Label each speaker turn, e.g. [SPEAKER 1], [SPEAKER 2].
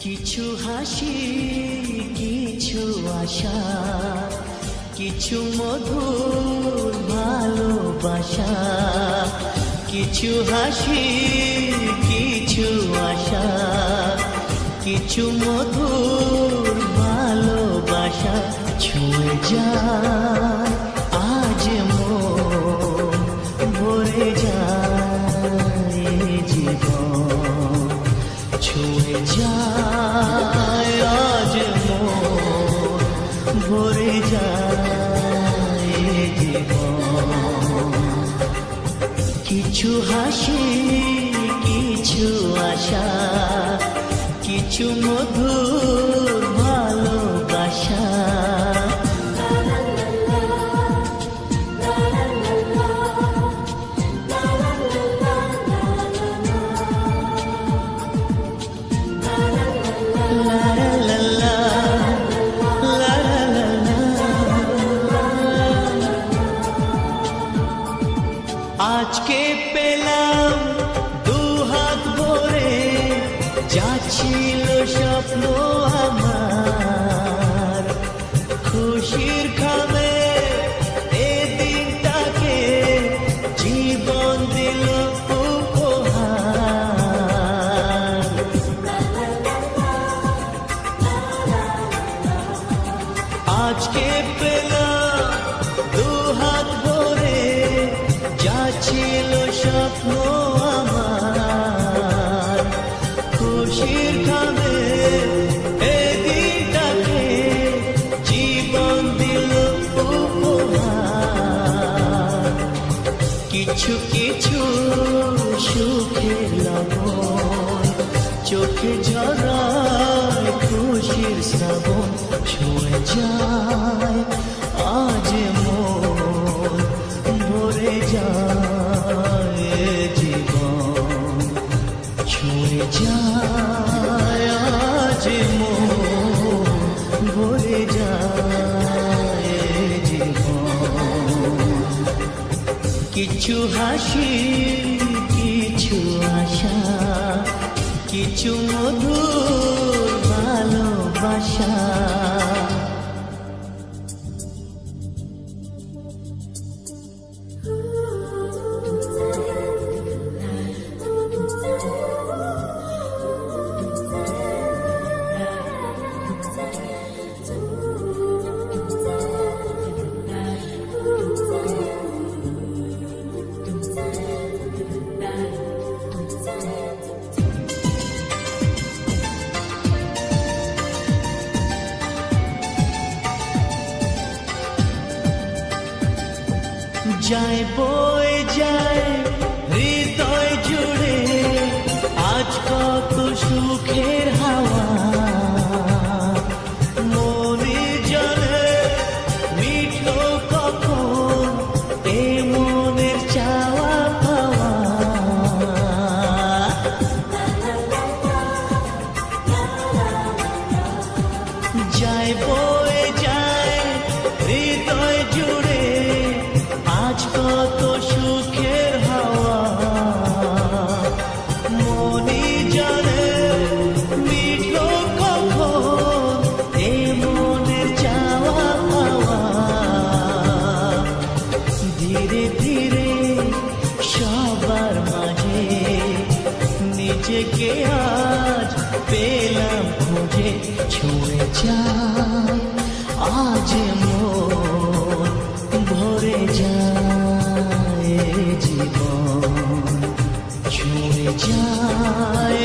[SPEAKER 1] কিছু হাসি, কিছু আশা, কিছু মধুর ভালোবাসা। কিছু হাসি, কিছু আশা, কিছু মধুর ভালোবাসা। ছুঁয়ে যায় আজ মন, ভরে যায় জীবন। ছুঁয়ে যায় আজ মন, ভরে যায় জীবন। কিছু হাসি, কিছু আশা, কিছু মধুর ভালোবাসা। আজকে পেলাম দুহাত ভরে, যাচ্ছিল স্বপ্ন আমার। খুশির খামে এ দিনটাকে জীবন দিল উপহার। আজকে পেলাম দুহাত ভরে, যাচ্ছিল স্বপ্ন আমার। খুশির খামে এ দিনটাকে জীবন দিল উপহার। কিছু কিছু সুখের লবণ, চোখে ঝরায় খুশির শ্রাবণ। ছুঁয়ে যায় আজ মন, ভরে যায় জীবন। ছুঁয়ে যায় আজ মন, ভরে যায় জীবন। কিছু হাসি, কিছু আশা, কিছু মধুর ভালোবাসা। যায় বয়ে যায় হৃদয় জুড়ে আজ কত সুখের হাওয়া। মনে জানে মিঠো কখন এ মনের চাওয়া পাওয়া। যায় বয়ে যায় হৃদয় জুড়ে আজ কত সুখের হাওয়া। মনে জানে মিঠো কখন এ মনের চাওয়া পাওয়া। ধীরে ধীরে সবার মাঝে নিজেকে আজ পেলাম খুঁজে। ছুঁয়ে যায় আজ মন, ভরে যায় জীবন। ছুঁয়ে যায়